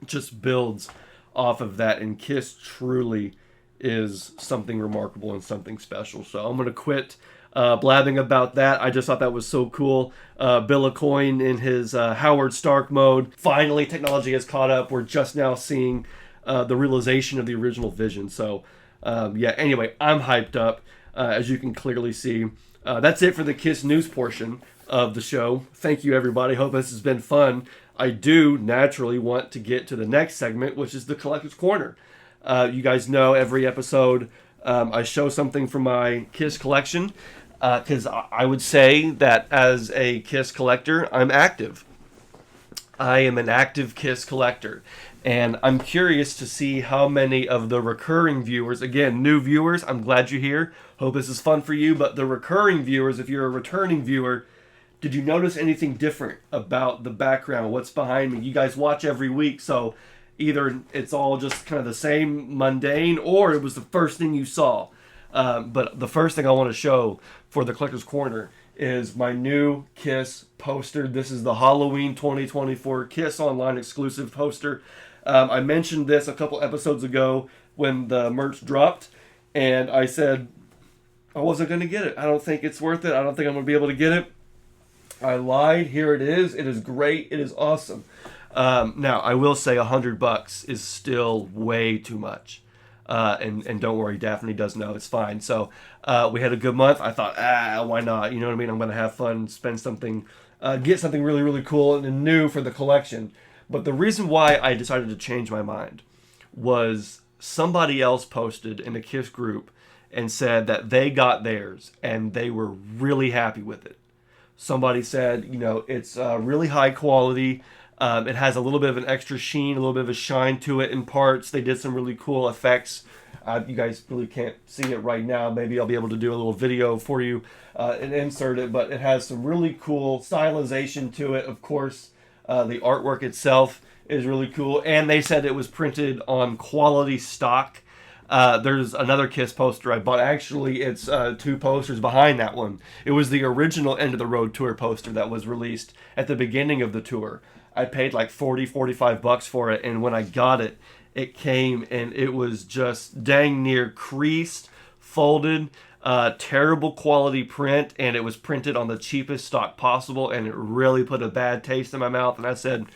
just builds off of that, and Kiss truly is something remarkable and something special. So I'm going to quit blabbing about that. I just thought that was so cool. Bill Aucoin in his Howard Stark mode. Finally, technology has caught up. We're just now seeing the realization of the original vision. So anyway, I'm hyped up, as you can clearly see. That's it for the Kiss news portion of the show. Thank you, everybody. Hope this has been fun. I do naturally want to get to the next segment, which is the Collector's Corner. You guys know every episode I show something from my Kiss collection, because I would say that as a Kiss collector, I'm active. I am an active Kiss collector, and I'm curious to see how many of the recurring viewers, again, new viewers, I'm glad you're here. Hope this is fun for you, but the recurring viewers, if you're a returning viewer, did you notice anything different about the background? What's behind me? You guys watch every week, so either it's all just kind of the same mundane, or it was the first thing you saw. But the first thing I want to show for the Collector's Corner is my new Kiss poster. This is the Halloween 2024 KISSOnline exclusive poster. I mentioned this a couple episodes ago when the merch dropped, and I said I wasn't going to get it. I don't think it's worth it. I don't think I'm going to be able to get it. I lied. Here it is. It is great. It is awesome. Now, I will say $100 is still way too much. And don't worry, Daphne does know. It's fine. So we had a good month. I thought, why not? You know what I mean? I'm going to have fun, spend something, get something really, really cool and new for the collection. But the reason why I decided to change my mind was somebody else posted in the KISS group and said that they got theirs and they were really happy with it. Somebody said, it's really high quality. It has a little bit of an extra sheen, a little bit of a shine to it in parts. They did some really cool effects. You guys really can't see it right now. Maybe I'll be able to do a little video for you and insert it. But it has some really cool stylization to it. Of course, the artwork itself is really cool. And they said it was printed on quality stock. There's another KISS poster I bought. Actually, it's 2 posters behind that one. It was the original End of the Road tour poster that was released at the beginning of the tour. I paid like $45 for it, and when I got it, it came and it was just dang near creased, folded, terrible quality print, and it was printed on the cheapest stock possible, and it really put a bad taste in my mouth. And I said,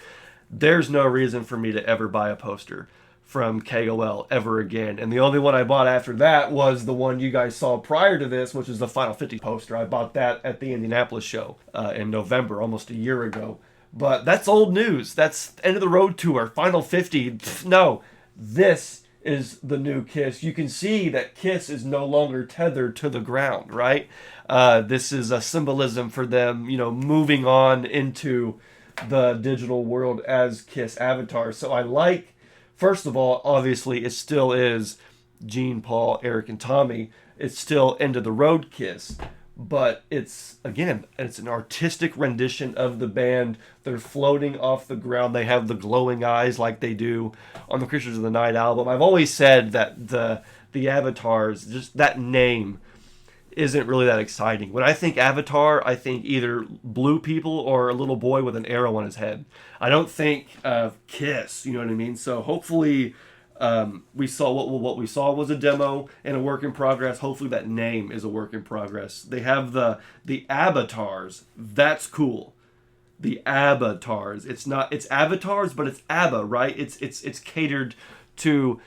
there's no reason for me to ever buy a poster from KOL ever again. And the only one I bought after that was the one you guys saw prior to this, which is the Final 50 poster. I bought that at the Indianapolis show in November, almost a year ago. But that's old news. That's End of the Road tour, Final 50. No, this is the new KISS. You can see that KISS is no longer tethered to the ground, right? This is a symbolism for them, moving on into the digital world as KISS avatars. So I like, first of all, obviously, it still is Gene, Paul, Eric, and Tommy. It's still End of the Road KISS. But it's an artistic rendition of the band. They're floating off the ground. They have the glowing eyes like they do on the Creatures of the Night album. I've always said that the avatars, just that name, isn't really that exciting. When I think Avatar, I think either blue people or a little boy with an arrow on his head. I don't think of KISS, you know what I mean? So hopefully we saw what we saw was a demo and a work in progress. Hopefully that name is a work in progress. They have the avatars. That's cool. The avatars. It's avatars, but it's ABBA, right? It's catered to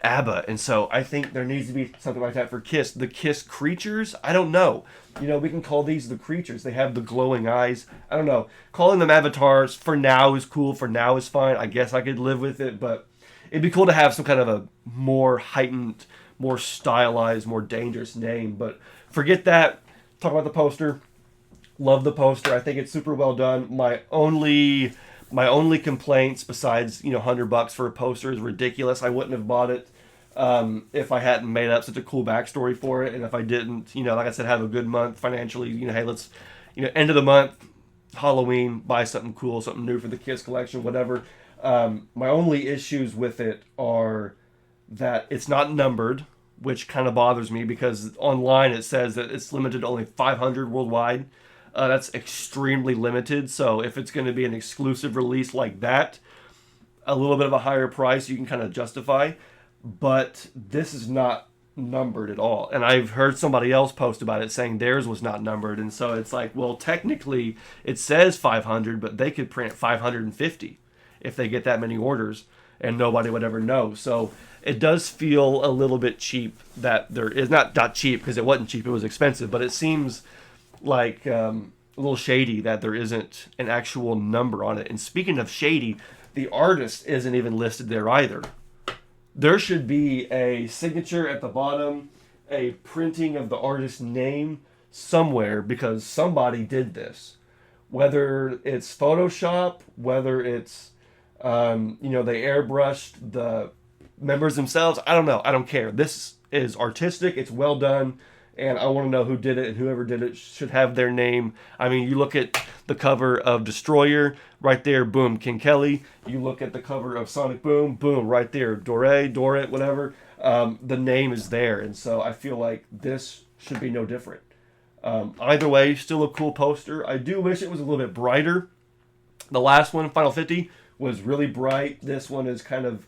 ABBA, and so I think there needs to be something like that for KISS. The KISS creatures, I don't know. We can call these the creatures. They have the glowing eyes. I don't know. Calling them avatars for now is cool. For now is fine. I guess I could live with it, but it'd be cool to have some kind of a more heightened, more stylized, more dangerous name. But forget that. Talk about the poster. Love the poster. I think it's super well done. My only complaints, besides $100 for a poster, is ridiculous. I wouldn't have bought it if I hadn't made up such a cool backstory for it, and if I didn't, like I said, have a good month financially. Hey, let's, end of the month, Halloween, buy something cool, something new for the KISS collection, whatever. My only issues with it are that it's not numbered, which kind of bothers me because online it says that it's limited to only 500 worldwide. That's extremely limited. So if it's going to be an exclusive release like that, a little bit of a higher price you can kind of justify. But this is not numbered at all. And I've heard somebody else post about it saying theirs was not numbered. And so it's like, well, technically it says 500, but they could print 550 if they get that many orders and nobody would ever know. So it does feel a little bit cheap that there is not cheap because it wasn't cheap. It was expensive, but it seems like a little shady that there isn't an actual number on it. And speaking of shady, the artist isn't even listed there either. There should be a signature at the bottom, a printing of the artist's name somewhere because somebody did this. Whether it's Photoshop, whether it's they airbrushed the members themselves, I don't know. I don't care. This is artistic. It's well done. And I want to know who did it, and whoever did it should have their name. I mean, you look at the cover of Destroyer, right there, boom, King Kelly. You look at the cover of Sonic Boom, boom, right there, Dorit, whatever. The name is there, and so I feel like this should be no different. Either way, still a cool poster. I do wish it was a little bit brighter. The last one, Final 50, was really bright. This one is kind of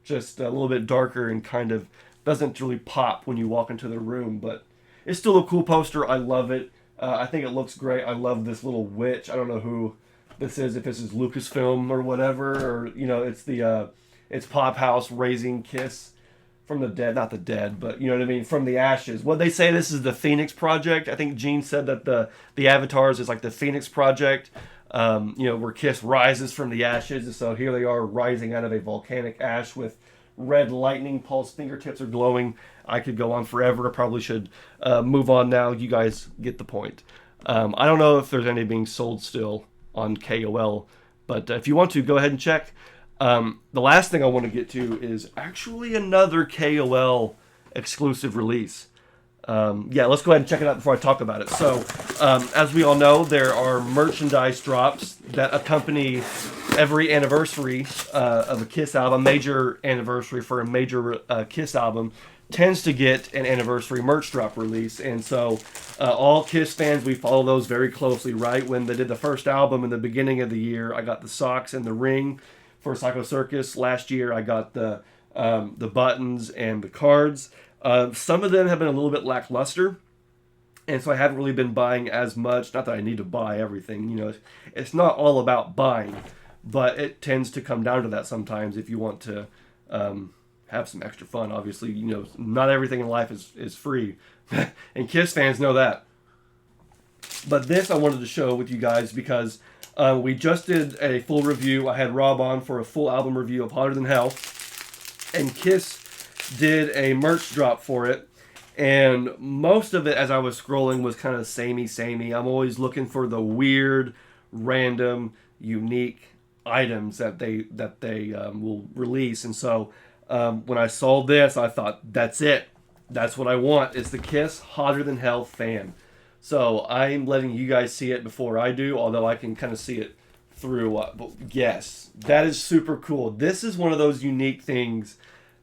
just a little bit darker and kind of doesn't really pop when you walk into the room, but it's still a cool poster. I love it. I think it looks great. I love this little witch. I don't know who this is, if this is Lucasfilm or whatever, or it's Pop House raising Kiss from the dead, not the dead, but you know what I mean, from the ashes. What they say, this is the Phoenix Project. I think Gene said that the avatars is like the Phoenix Project, where Kiss rises from the ashes. And so here they are rising out of a volcanic ash with red lightning. Paul's fingertips are glowing. I could go on forever. I probably should move on now. You guys get the point. I don't know if there's any being sold still on KOL, but if you want to, go ahead and check. The last thing I want to get to is actually another KOL exclusive release. Let's go ahead and check it out before I talk about it. So, as we all know, there are merchandise drops that accompany every anniversary of a Kiss album. Major anniversary for a major Kiss album tends to get an anniversary merch drop release. And so all Kiss fans, we follow those very closely, right? When they did the first album in the beginning of the year, I got the socks and the ring for Psycho Circus. Last year, I got the buttons and the cards. Some of them have been a little bit lackluster, and so I haven't really been buying as much. Not that I need to buy everything. You know, it's not all about buying, but it tends to come down to that sometimes if you want to have some extra fun. Obviously, you know, not everything in life is free, and Kiss fans know that. But this I wanted to show with you guys because we just did a full review. I had Rob on for a full album review of Hotter Than Hell, and Kiss did a merch drop for it, and most of it, as I was scrolling, was kind of samey. I'm always looking for the weird, random, unique items that they will release. And so when I saw this, I thought, that's it. That's what I want. It's the Kiss Hotter Than Hell fan. So I'm letting you guys see it before I do, although I can kind of see it through. But yes, that is super cool. This is one of those unique things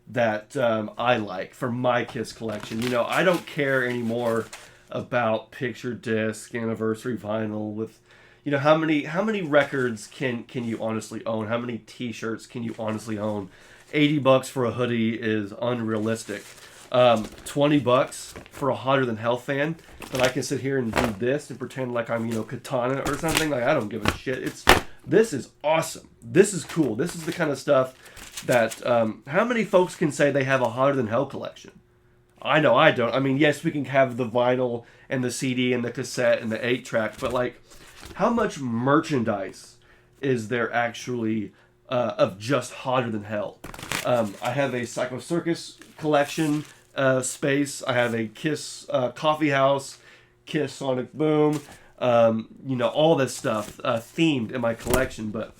that I like for my Kiss collection. You know, I don't care anymore about picture disc, anniversary vinyl with, you know, how many records can you honestly own? How many t-shirts can you honestly own? $80 for a hoodie is unrealistic. $20 for a Hotter Than Hell fan, but I can sit here and do this and pretend like I'm, you know, Katana or something. Like, I don't give a shit. This is awesome. This is cool. This is the kind of stuff that, how many folks can say they have a Hotter Than Hell collection? I know I don't. I mean, yes, we can have the vinyl and the CD and the cassette and the 8-track, but like, how much merchandise is there actually of just Hotter Than Hell? I have a Psycho Circus collection space. I have a Kiss coffee house, Kiss Sonic Boom, you know, all this stuff themed in my collection, but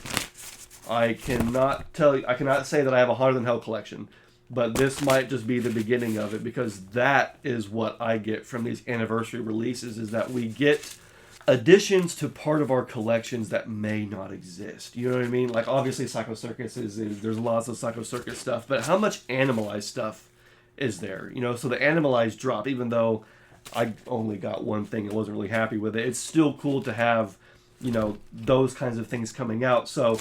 I cannot say that I have a Hotter Than Hell collection, but this might just be the beginning of it, because that is what I get from these anniversary releases, is that we get additions to part of our collections that may not exist. You know what I mean? Like, obviously Psycho Circus there's lots of Psycho Circus stuff, but how much Animalized stuff is there? You know, so the Animalized drop, even though I only got one thing and wasn't really happy with it, it's still cool to have, you know, those kinds of things coming out. So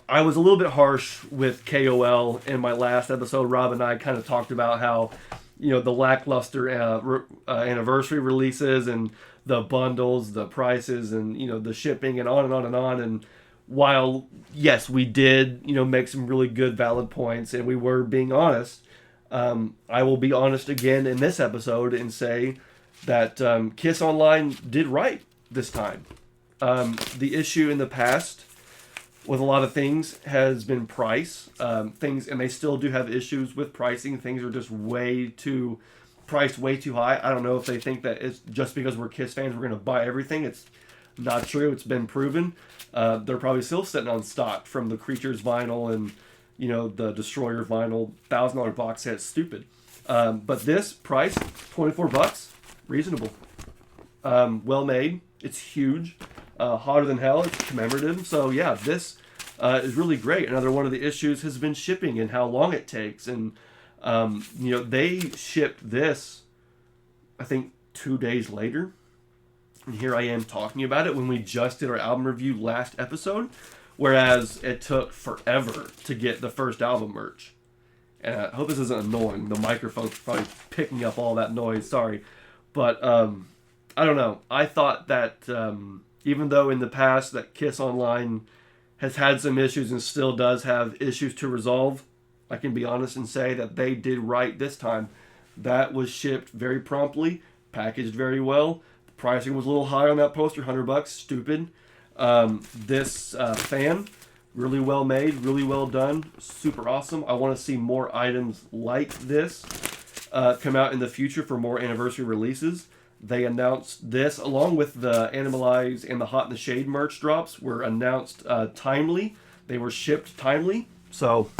I was a little bit harsh with KOL in my last episode. Rob and I kind of talked about how, you know, the lackluster anniversary releases and the bundles, the prices, and, you know, the shipping, and on and on and on. And while, yes, we did, you know, make some really good valid points, and we were being honest, I will be honest again in this episode and say that KISSOnline did right this time. The issue in the past with a lot of things has been price. Things, and they still do have issues with pricing. Things are just priced way too high. I don't know if they think that it's just because we're Kiss fans, we're going to buy everything. It's not true. It's been proven. They're probably still sitting on stock from the Creatures vinyl and, you know, the Destroyer vinyl. $1,000 box set. Stupid. But this price, $24, reasonable. Well made. It's huge. Hotter Than Hell. It's commemorative. So yeah, this is really great. Another one of the issues has been shipping and how long it takes. And you know, they shipped this, I think, 2 days later. And here I am talking about it when we just did our album review last episode. Whereas it took forever to get the first album merch. And I hope this isn't annoying. The microphone's probably picking up all that noise. Sorry. But I don't know. I thought that even though in the past that KISSOnline has had some issues and still does have issues to resolve, I can be honest and say that they did right this time. That was shipped very promptly, packaged very well. The pricing was a little high on that poster, $100, stupid. This fan, really well made, really well done, super awesome. I want to see more items like this come out in the future for more anniversary releases. They announced this along with the Animalize and the Hot in the Shade merch drops were announced timely. They were shipped timely. So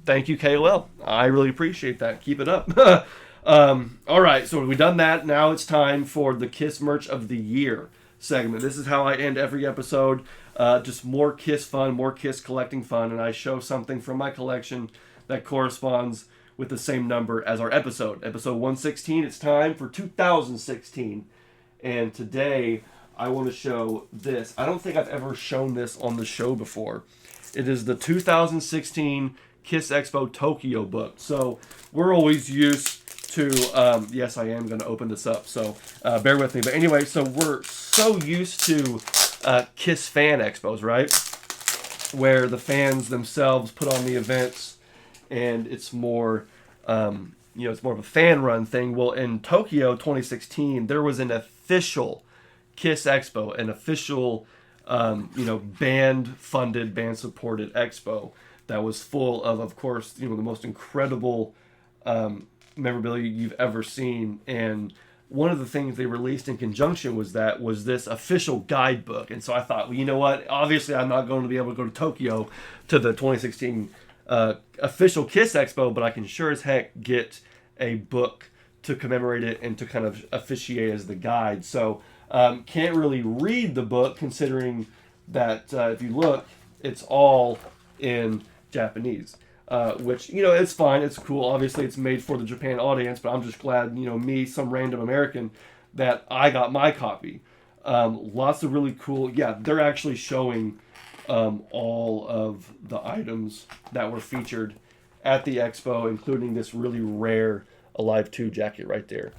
thank you, KOL. I really appreciate that. Keep it up. All right, so we've done that. Now it's time for the KISS Merch of the Year segment. This is how I end every episode. Just more KISS fun, more KISS collecting fun, and I show something from my collection that corresponds with the same number as our episode. Episode 116, it's time for 2016. And today, I want to show this. I don't think I've ever shown this on the show before. It is the 2016 KISS Expo Tokyo book. So, we're always used to, yes, I am going to open this up, so bear with me. But anyway, so we're so used to KISS fan expos, right? Where the fans themselves put on the events, and it's more, it's more of a fan-run thing. Well, in Tokyo 2016, there was an official KISS Expo, an official, band-funded, band-supported expo that was full of course, the most incredible memorabilia you've ever seen. And one of the things they released in conjunction was this official guidebook. And so I thought, well, you know what? Obviously, I'm not going to be able to go to Tokyo to the 2016 official KISS Expo, but I can sure as heck get a book to commemorate it and to kind of officiate as the guide. So can't really read the book considering that if you look, it's all in Japanese. Which, it's fine, it's cool. Obviously, it's made for the Japan audience, but I'm just glad, me, some random American, that I got my copy. Lots of really cool, they're actually showing all of the items that were featured at the expo, including this really rare Alive 2 jacket right there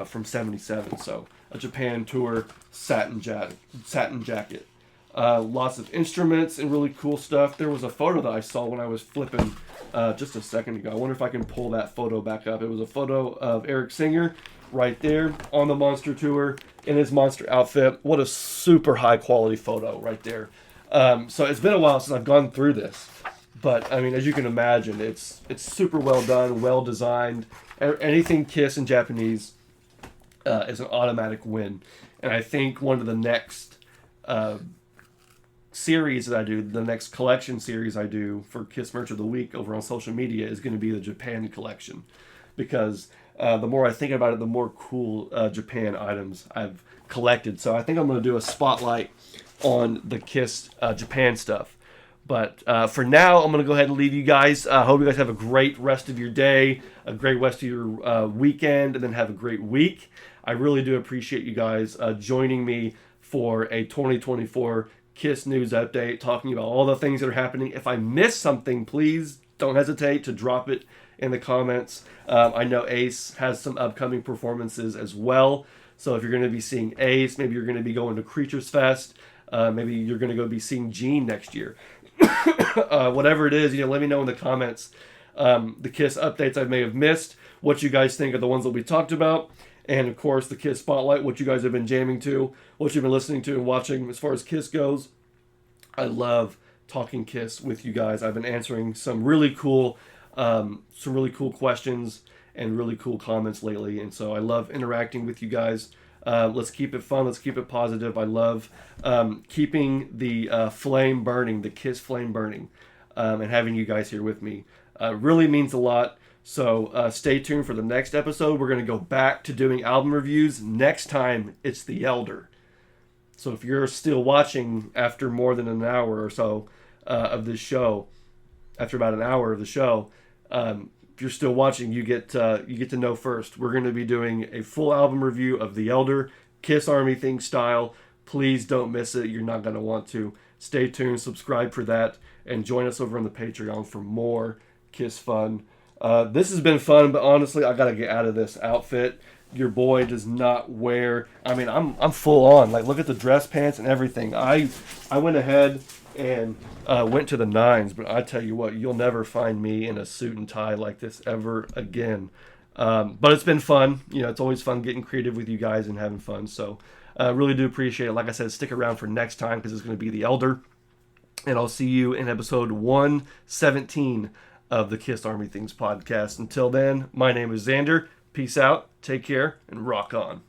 from 77. So, a Japan tour satin jacket. Lots of instruments and really cool stuff. There was a photo that I saw when I was flipping just a second ago. I wonder if I can pull that photo back up. It was a photo of Eric Singer right there on the Monster Tour in his Monster outfit. What a super high quality photo right there. So it's been a while since I've gone through this. But, I mean, as you can imagine, it's super well done, well designed. Anything KISS in Japanese is an automatic win. And I think one of the next series that I do, the next collection series I do for KISS Merch of the Week over on social media is going to be the Japan collection. Because the more I think about it, the more cool Japan items I've collected. So I think I'm going to do a spotlight on the KISS Japan stuff. But for now, I'm going to go ahead and leave you guys. I hope you guys have a great rest of your day, a great rest of your weekend, and then have a great week. I really do appreciate you guys joining me for a 2024 KISS news update, talking about all the things that are happening. If I miss something, please don't hesitate to drop it in the comments. I know Ace has some upcoming performances as well. So if you're going to be seeing Ace, maybe you're going to be going to Creatures Fest. Maybe you're going to go be seeing Gene next year. Whatever it is, let me know in the comments the KISS updates I may have missed, what you guys think of the ones that we talked about, and of course the KISS Spotlight, what you guys have been jamming to, what you've been listening to and watching as far as KISS goes. I love talking KISS with you guys. I've been answering some really cool questions and really cool comments lately, and so I love interacting with you guys. Let's keep it fun. Let's keep it positive. I love keeping the flame burning, the KISS flame burning, and having you guys here with me. Really means a lot. So stay tuned for the next episode. We're going to go back to doing album reviews. Next time, it's The Elder. So if you're still watching after more than an hour or so of this show, after about an hour of the show, if you're still watching, you get to know first. We're going to be doing a full album review of The Elder, KISS Army Thing style. Please don't miss it. You're not going to want to. Stay tuned, subscribe for that, and join us over on the Patreon for more KISS fun. This has been fun, but honestly, I got to get out of this outfit. your boy does not wear. I mean, I'm full on. Like, look at the dress pants and everything. I went ahead and went to the nines, but I tell you what, you'll never find me in a suit and tie like this ever again. But it's been fun. You know, it's always fun getting creative with you guys and having fun. So really do appreciate it. Like I said, stick around for next time because it's going to be the Elder. And I'll see you in episode 117 of the Kiss Army Things podcast. Until then, my name is Xander. Peace out, take care, and rock on.